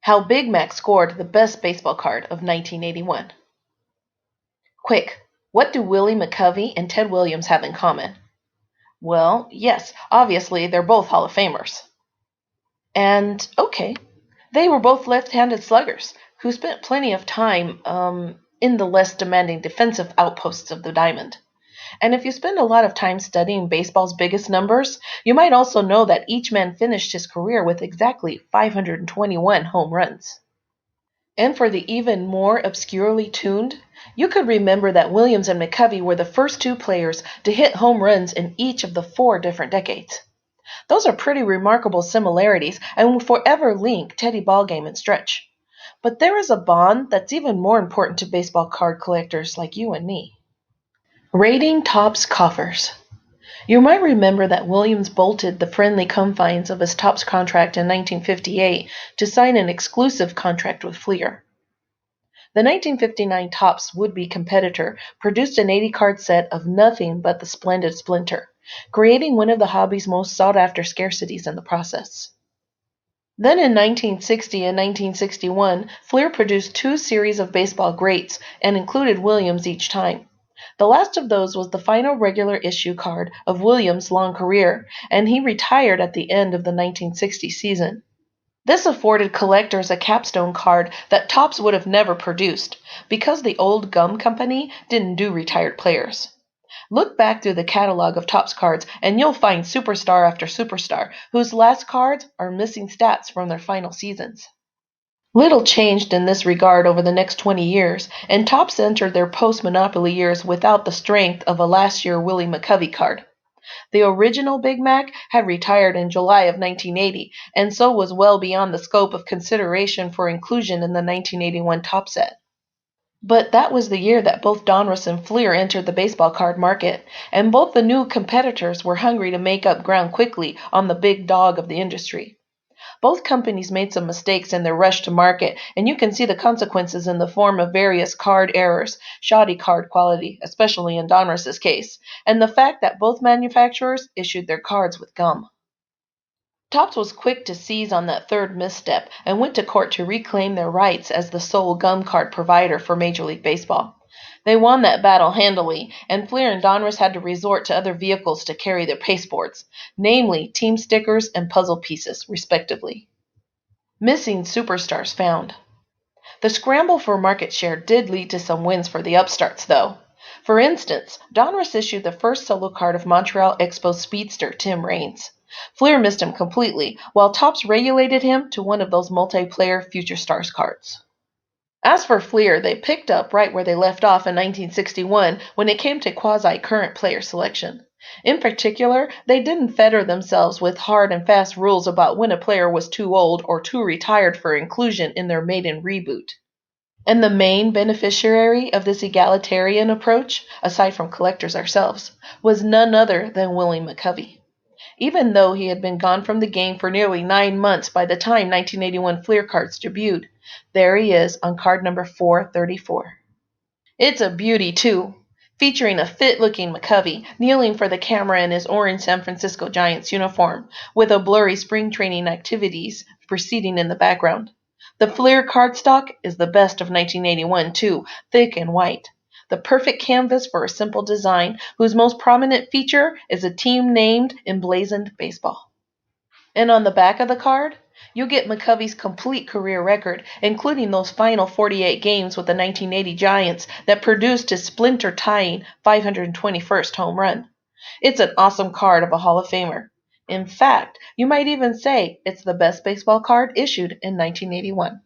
How Big Mac scored the best baseball card of 1981. Quick, what do Willie McCovey and Ted Williams have in common? Well, yes, obviously they're both Hall of Famers. And, okay, they were both left-handed sluggers who spent plenty of time in the less demanding defensive outposts of the diamond. And if you spend a lot of time studying baseball's biggest numbers, you might also know that each man finished his career with exactly 521 home runs. And for the even more obscurely tuned, you could remember that Williams and McCovey were the first two players to hit home runs in each of the 4 different decades. Those are pretty remarkable similarities and will forever link Teddy Ballgame and Stretch. But there is a bond that's even more important to baseball card collectors like you and me. Raiding Topps coffers. You might remember that Williams bolted the friendly confines of his Topps contract in 1958 to sign an exclusive contract with Flear. The 1959 Topps would-be competitor produced an 80-card set of nothing but the splendid Splinter, creating one of the hobby's most sought-after scarcities in the process. Then in 1960 and 1961, Flear produced 2 series of baseball greats and included Williams each time. The last of those was the final regular issue card of Williams' long career, and he retired at the end of the 1960 season. This afforded collectors a capstone card that Topps would have never produced, because the old gum company didn't do retired players. Look back through the catalog of Topps cards and you'll find superstar after superstar whose last cards are missing stats from their final seasons. Little changed in this regard over the next 20 years, and Topps entered their post-Monopoly years without the strength of a last-year Willie McCovey card. The original Big Mac had retired in July of 1980, and so was well beyond the scope of consideration for inclusion in the 1981 Topps set. But that was the year that both Donris and Flear entered the baseball card market, and both the new competitors were hungry to make up ground quickly on the big dog of the industry. Both companies made some mistakes in their rush to market, and you can see the consequences in the form of various card errors, shoddy card quality, especially in Donruss's case, and the fact that both manufacturers issued their cards with gum. Topps was quick to seize on that third misstep and went to court to reclaim their rights as the sole gum card provider for Major League Baseball. They won that battle handily, and Flear and Donruss had to resort to other vehicles to carry their pasteboards, namely team stickers and puzzle pieces, respectively. Missing superstars found. The scramble for market share did lead to some wins for the upstarts, though. For instance, Donruss issued the first solo card of Montreal Expos speedster Tim Raines. Flear missed him completely, while Topps regulated him to one of those multiplayer Future Stars cards. As for Flear, they picked up right where they left off in 1961 when it came to quasi-current player selection. In particular, they didn't fetter themselves with hard and fast rules about when a player was too old or too retired for inclusion in their maiden reboot. And the main beneficiary of this egalitarian approach, aside from collectors ourselves, was none other than Willie McCovey. Even though he had been gone from the game for nearly 9 months by the time 1981 Flear cards debuted, there he is on card number 434. It's a beauty, too, featuring a fit-looking McCovey kneeling for the camera in his orange San Francisco Giants uniform, with a blurry spring training activities proceeding in the background. The Flear cardstock is the best of 1981, too, thick and white. The perfect canvas for a simple design whose most prominent feature is a team named emblazoned baseball. And on the back of the card, you get McCovey's complete career record, including those final 48 games with the 1980 Giants that produced his splinter-tying 521st home run. It's an awesome card of a Hall of Famer. In fact, you might even say it's the best baseball card issued in 1981.